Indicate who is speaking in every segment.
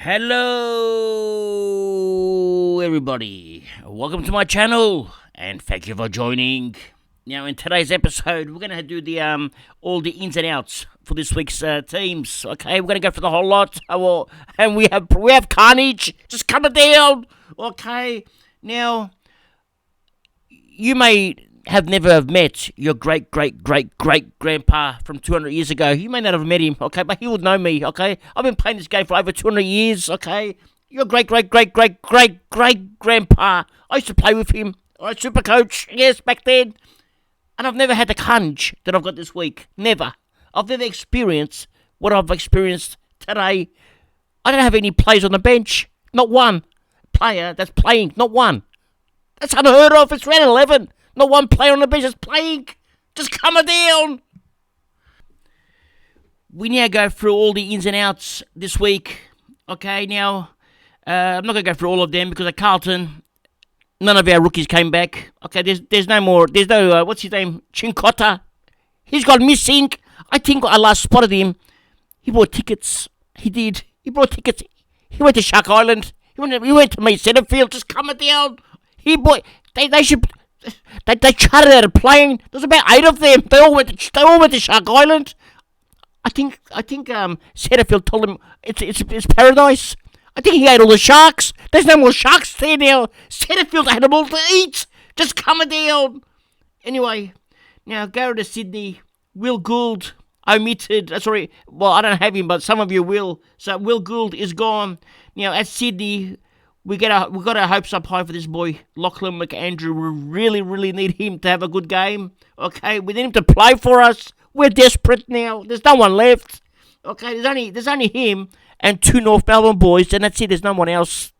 Speaker 1: Hello, everybody. Welcome to my channel, and thank you for joining. Now, in today's episode, we're gonna do the all the ins and outs for this week's teams. Okay, we're gonna go for the whole lot. And we have Carnage just coming down. Okay, now you may have never have met your great grandpa from 200 years ago. You may not have met him, okay, but he would know me, okay? I've been playing this game for over 200 years, okay? Your great grandpa. I used to play with him. Alright, Supercoach, yes, back then. And I've never had the Carnage that I've got this week. Never. I've never experienced what I've experienced today. I don't have any players on the bench. Not one player that's playing. Not one. That's unheard of. It's round 11. Not one player on the bench that's playing. Just coming down. We now go through all the ins and outs this week. Okay, now, I'm not going to go through all of them because at Carlton, none of our rookies came back. Okay, there's no more. There's no, what's his name? Chinkota. He's gone missing. I think I last spotted him. He bought tickets. He did. He bought tickets. He went to Shark Island. He went to meet Centerfield. Just coming down. He bought. They should. They chartered out a plane. There's about 8 of them. They all went to Shark Island. I think Setterfield told him it's paradise. I think he ate all the sharks. There's no more sharks there now. Setterfield had them all to eat. Just coming down. Anyway, now go to Sydney. Will Gould omitted. Sorry, well I don't have him, but some of you will. So Will Gould is gone. Now at Sydney. We got our hopes up high for this boy, Lachlan McAndrew. We really need him to have a good game. Okay, we need him to play for us. We're desperate now. There's no one left. Okay, there's only him and 2 North Melbourne boys, and that's it. There's no one else.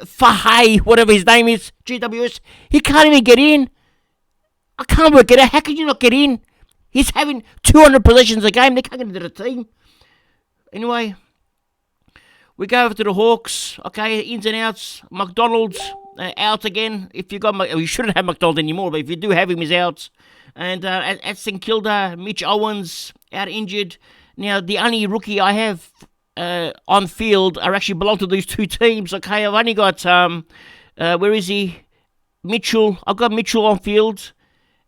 Speaker 1: Fahey, whatever his name is, GWS. He can't even get in. I can't work it out. How can you not get in? He's having 200 possessions a game. They can't get into the team. Anyway. We go over to the Hawks, okay, ins and outs. McDonald's out again. If you you shouldn't have McDonald anymore, but if you do have him, he's out. And at St Kilda, Mitch Owens out injured. Now, the only rookie I have on field are actually belong to these 2 teams, okay. I've only got, where is he? Mitchell. I've got Mitchell on field.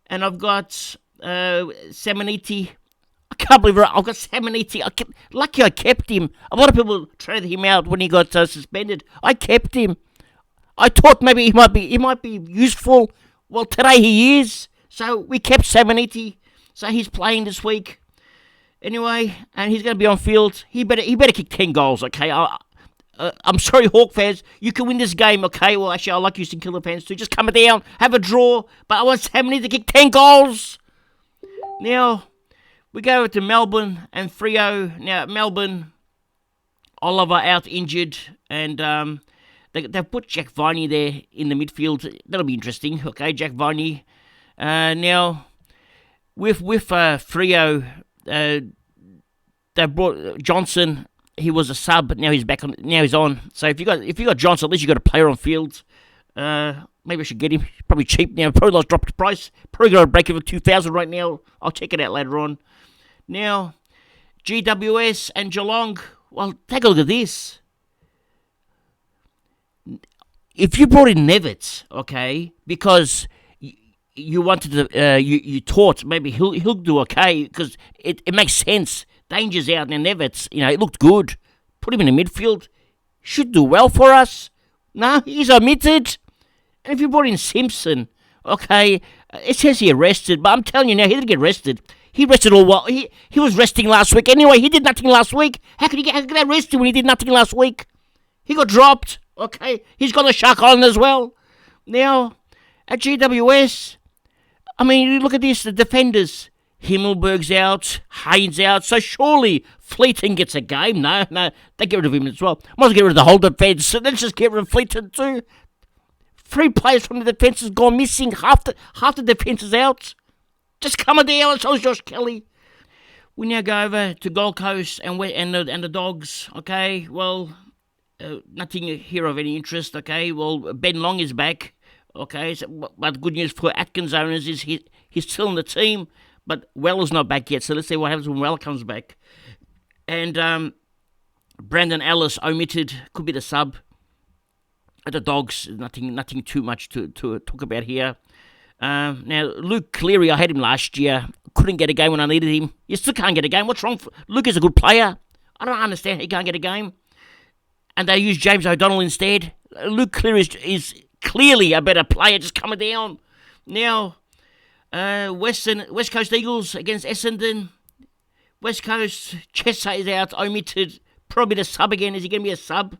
Speaker 1: And I've got Semeniti. I can't believe I've got Semeniti. Lucky I kept him. A lot of people traded him out when he got suspended. I kept him. I thought maybe he might be useful. Well, today he is. So we kept Semeniti. So he's playing this week. Anyway, and he's going to be on field. He better kick 10 goals, okay? I'm sorry, Hawk fans. You can win this game, okay? Well, actually, I like you St Kilda fans too. Just come down, have a draw. But I want Semeniti to kick 10 goals. Now, we go to Melbourne and Freo. Now, Melbourne, Oliver out injured, and they've put Jack Viney there in the midfield. That'll be interesting, okay, Jack Viney. Now, with Freo, they brought Johnson. He was a sub. Now he's back on. Now he's on. So if you got Johnson, at least you got a player on field. Maybe I should get him. He's probably cheap now. Probably lost dropped the price. Probably got a break even 2,000 right now. I'll check it out later on. Now, GWS and Geelong, well, take a look at this. If you brought in Nevitz, okay, because you wanted to, you thought maybe he'll do okay, because it makes sense. Danger's out and Nevitz, it looked good. Put him in the midfield. Should do well for us. No, he's omitted. And if you brought in Simpson, okay, it says he arrested, but I'm telling you now, he didn't get arrested. He rested all while. He was resting last week. Anyway, he did nothing last week. How could he get arrested when he did nothing last week? He got dropped. Okay. He's got a Shark Island as well. Now, at GWS, I mean, look at this. The defenders. Himmelberg's out. Haynes out. So surely Fleeton gets a game. No. They get rid of him as well. Might as well get rid of the whole defence. So let's just get rid of Fleeton too. 3 players from the defence has gone missing. Half the defence is out. Just coming down, and so's Josh Kelly. We now go over to Gold Coast and the Dogs. Okay, well, nothing here of any interest. Okay, well, Ben Long is back. Okay, but good news for Atkins owners is he's still in the team, but Weller's not back yet. So let's see what happens when Weller comes back. And Brandon Ellis omitted, could be the sub. At the Dogs, nothing too much to talk about here. Now, Luke Cleary, I had him last year. Couldn't get a game when I needed him. You still can't get a game. What's wrong? Luke is a good player. I don't understand he can't get a game. And they use James O'Donnell instead. Luke Cleary is clearly a better player, just coming down. Now, West Coast Eagles against Essendon. West Coast, Chesser is out, omitted. Probably the sub again. Is he going to be a sub?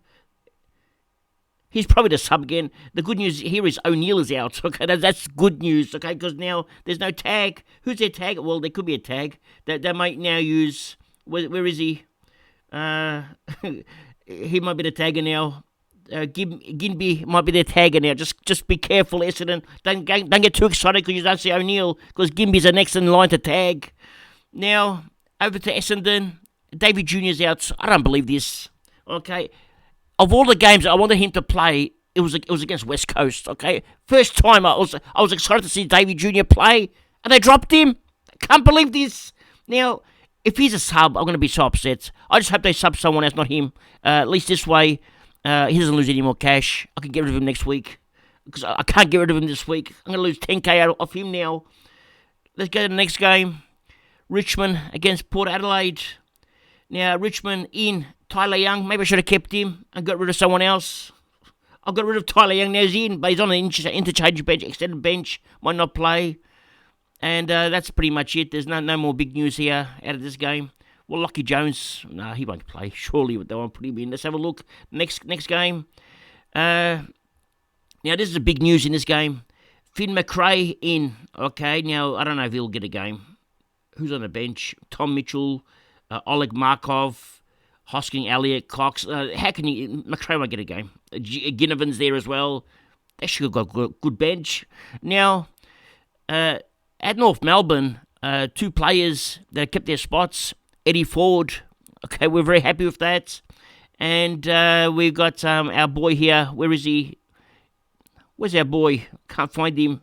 Speaker 1: He's probably the sub again. The good news here is O'Neill is out. Okay, that's good news. Okay, because now there's no tag. Who's their tag? Well, there could be a tag that they might now use. Where is he? He might be the tagger now. Ginby might be their tagger now. Just be careful, Essendon. Don't get too excited because you don't see O'Neill, because Ginby's the next in line to tag. Now over to Essendon. David Junior's out. I don't believe this. Okay. Of all the games I wanted him to play, it was against West Coast. Okay, first time I was excited to see Davey Junior play, and they dropped him. I can't believe this. Now, if he's a sub, I'm going to be so upset. I just hope they sub someone else, not him. At least this way, he doesn't lose any more cash. I can get rid of him next week, because I can't get rid of him this week. I'm going to lose 10k off him now. Let's go to the next game. Richmond against Port Adelaide. Now, Richmond in Tyler Young. Maybe I should have kept him and got rid of someone else. I got rid of Tyler Young. Now he's in, but he's on an interchange bench, extended bench. Might not play. And that's pretty much it. There's no more big news here out of this game. Well, Lockie Jones, no, he won't play. Surely they won't put him in. Let's have a look. Next game. Now, this is the big news in this game. Finn McRae in. Okay, now, I don't know if he'll get a game. Who's on the bench? Tom Mitchell, Oleg Markov, Hosking, Elliott, Cox. How can you... McRae won't get a game. Ginnivan's there as well. They should have got a good bench. Now, at North Melbourne, two players that kept their spots. Eddie Ford. Okay, we're very happy with that. And we've got our boy here. Where is he? Where's our boy? Can't find him.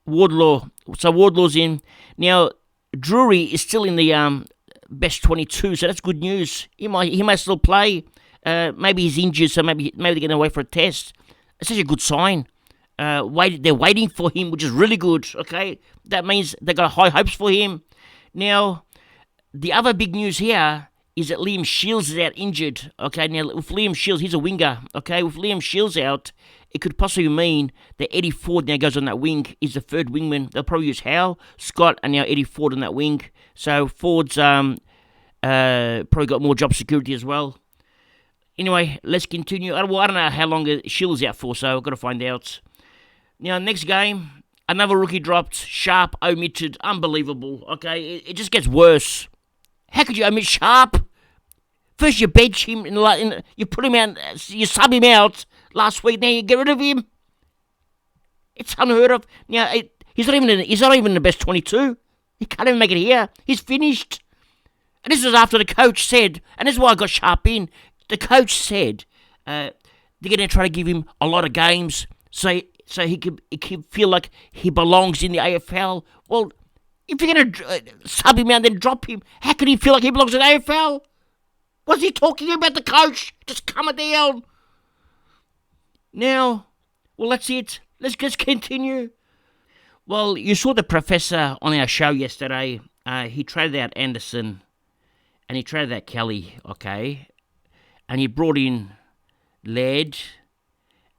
Speaker 1: Wardlaw. So Wardlaw's in. Now, Drury is still in the best 22, so that's good news. He might still play. Maybe he's injured, so maybe they're going to wait for a test. It's such a good sign. They're waiting for him, which is really good. Okay, that means they got high hopes for him. Now, the other big news here is that Liam Shields is out injured. Okay, now with Liam Shields, he's a winger. Okay, with Liam Shields out, it could possibly mean that Eddie Ford now goes on that wing. He's the third wingman. They'll probably use Howe, Scott, and now Eddie Ford on that wing. So Ford's probably got more job security as well. Anyway, let's continue. I don't know how long Shields out for, so I've got to find out. Now, next game, another rookie dropped. Sharp omitted. Unbelievable. Okay, it just gets worse. How could you omit Sharp? First you bench him, you put him out, you sub him out last week. Now you get rid of him. It's unheard of. Now he's not even in the best 22. He can't even make it here. He's finished. And this is after the coach said, and this is why I got Sharp in. The coach said they're going to try to give him a lot of games so he can feel like he belongs in the AFL. Well, if you're going to sub him out and then drop him, how can he feel like he belongs in the AFL? What's he talking about, the coach? Just calm it down. Now, well, that's it. Let's continue. Well, you saw the professor on our show yesterday. He traded out Anderson and he traded out Kelly, okay? And he brought in Laird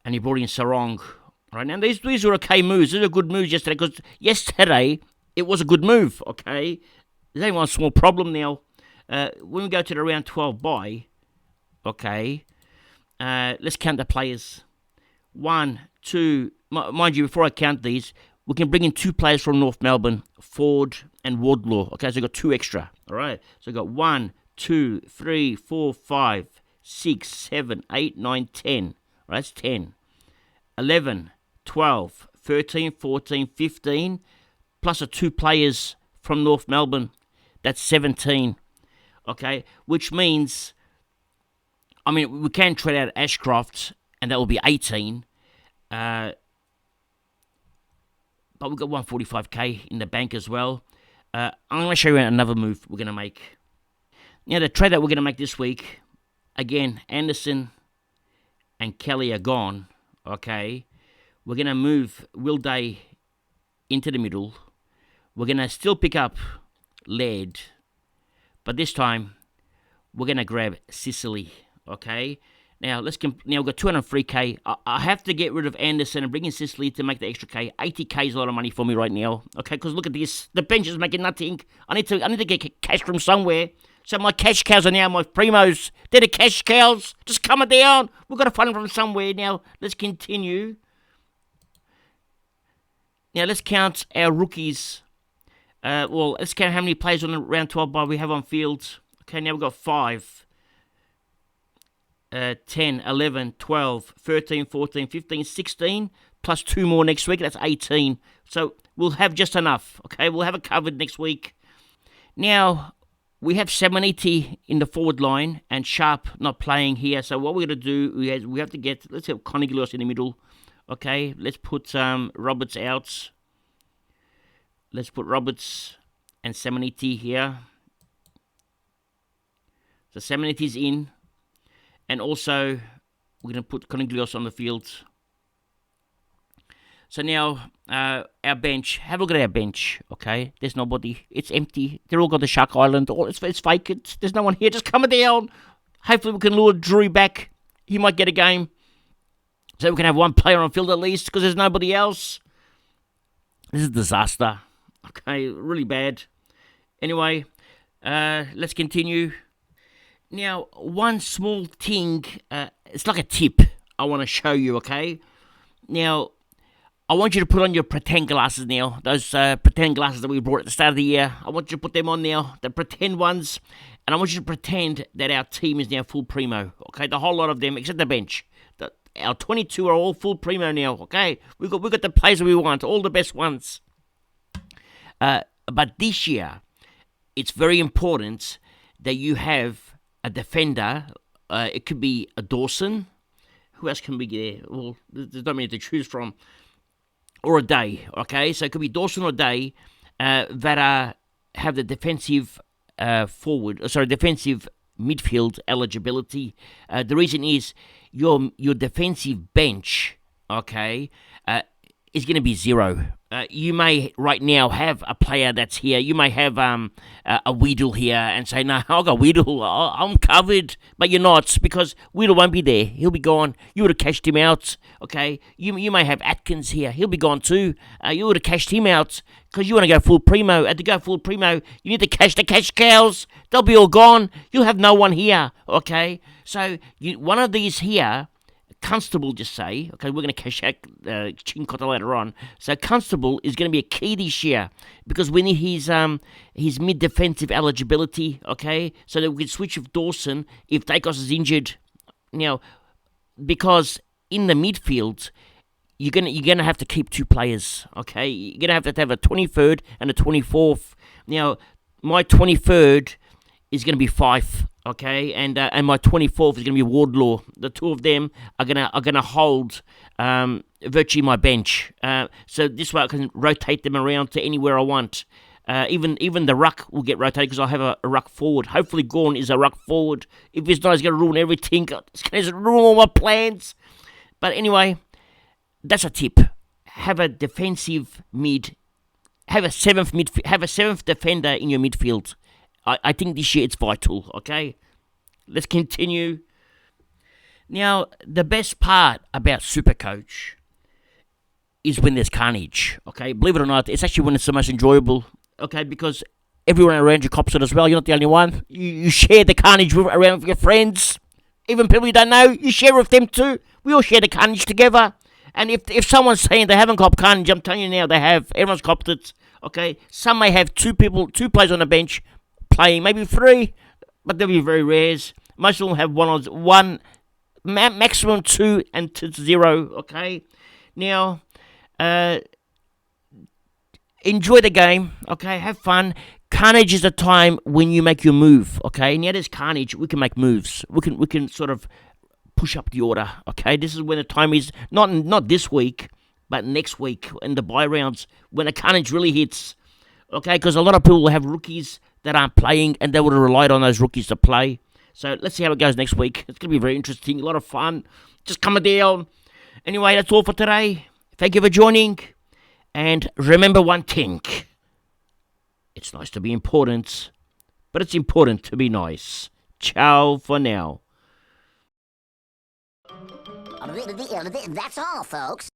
Speaker 1: and he brought in Sarong. Right now, these were okay moves. These were good moves yesterday, because yesterday it was a good move, okay? There's only one small problem now. When we go to the round 12 bye, okay, let's count the players. 1, 2, mind you, before I count these, we can bring in 2 players from North Melbourne, Ford and Wardlaw. Okay, so we've got 2 extra, all right? So we've got 1, 2, 3, 4, 5, 6, 7, 8, 9, 10. All right, that's 10. 11, 12, 13, 14, 15, plus the 2 players from North Melbourne. That's 17. Okay, which means, I mean, we can trade out Ashcroft, and that will be 18. But we've got 145k in the bank as well. I'm going to show you another move we're going to make. Now, the trade that we're going to make this week, again, Anderson and Kelly are gone, okay? We're going to move Will Day into the middle. We're going to still pick up Laird, but this time we're going to grab Sicily, okay? Now, we've got 203k. I have to get rid of Anderson and bring in Sicily to make the extra K. 80k is a lot of money for me right now, okay? Because look at this. The bench is making nothing. I need to get cash from somewhere. So my cash cows are now my primos. They're the cash cows. Just coming down. We've got to fund from somewhere. Now, let's continue. Now, let's count our rookies. Let's count how many players on the round 12 bye we have on field. Okay, now we've got 5. 10, 11, 12, 13, 14, 15, 16, plus 2 more next week. That's 18. So we'll have just enough, okay? We'll have it covered next week. Now, we have 780 in the forward line and Sharp not playing here. So what we're going to do, we have to get, let's have Carnage in the middle, okay? Let's put Roberts out. Let's put Roberts and 780 here. So 780 is in. And also, we're going to put Carnage on the field. So now, our bench. Have a look at our bench, okay? There's nobody. It's empty. They're all got the Shark Island. It's vacant. There's no one here. Just coming down. Hopefully, we can lure Drury back. He might get a game. So we can have one player on field at least, because there's nobody else. This is a disaster. Okay, really bad. Anyway, let's continue. Now, one small thing, it's like a tip I want to show you, okay? Now, I want you to put on your pretend glasses now. Those pretend glasses that we brought at the start of the year. I want you to put them on now, the pretend ones. And I want you to pretend that our team is now full primo, okay? The whole lot of them, except the bench. Our 22 are all full primo now, okay? We've got the players that we want, all the best ones. But this year, it's very important that you have a defender. It could be a Dawson. Who else can be there? Well, there's not many to choose from. Or a Day, okay? So it could be Dawson or Day that have the defensive defensive midfield eligibility. The reason is your defensive bench, okay, is going to be 0. You may right now have a player that's here. You may have a Weedle here and say, no, I've got Weedle. I'm covered. But you're not, because Weedle won't be there. He'll be gone. You would have cashed him out, okay? You may have Atkins here. He'll be gone too. You would have cashed him out because you want to go full primo. And to go full primo, you need to cash the cash cows. They'll be all gone. You'll have no one here, okay? So one of these here, Constable, just say, okay, we're going to cash out Chinkota later on. So Constable is going to be a key this year because we need his mid-defensive eligibility, okay, so that we can switch with Dawson if Dacos is injured. Now, because in the midfield, you're gonna have to keep 2 players, okay? You're gonna have a 23rd and a 24th. Now, my 23rd is going to be Fife, okay, and my 24th is going to be Wardlaw. The 2 of them are gonna hold virtually my bench. So this way I can rotate them around to anywhere I want. Even the ruck will get rotated because I have a ruck forward. Hopefully Gorn is a ruck forward. If he's not, he's going to ruin everything. It's going to ruin all my plans. But anyway, that's a tip. Have a defensive mid. Have a 7th defender in your midfield. I think this year it's vital, okay? Let's continue. Now, the best part about Supercoach is when there's Carnage, okay? Believe it or not, it's actually when it's the most enjoyable, okay? Because everyone around you cops it as well. You're not the only one. You share the Carnage around with your friends. Even people you don't know, you share with them too. We all share the Carnage together. And if someone's saying they haven't copped Carnage, I'm telling you now, they have. Everyone's copped it, okay? Some may have 2 players on the bench, playing, maybe 3, but they'll be very rares. Most of them have one, maximum 2 and to 0, okay? Now, enjoy the game, okay? Have fun. Carnage is the time when you make your move, okay? Now there's Carnage, we can make moves. We can sort of push up the order, okay? This is when the time is, not this week, but next week in the bye rounds, when the Carnage really hits. Okay, because a lot of people will have rookies that aren't playing, and they would have relied on those rookies to play. So let's see how it goes next week. It's going to be very interesting, a lot of fun. Just coming down. Anyway, that's all for today. Thank you for joining. And remember one thing. It's nice to be important, but it's important to be nice. Ciao for now.
Speaker 2: That's all, folks.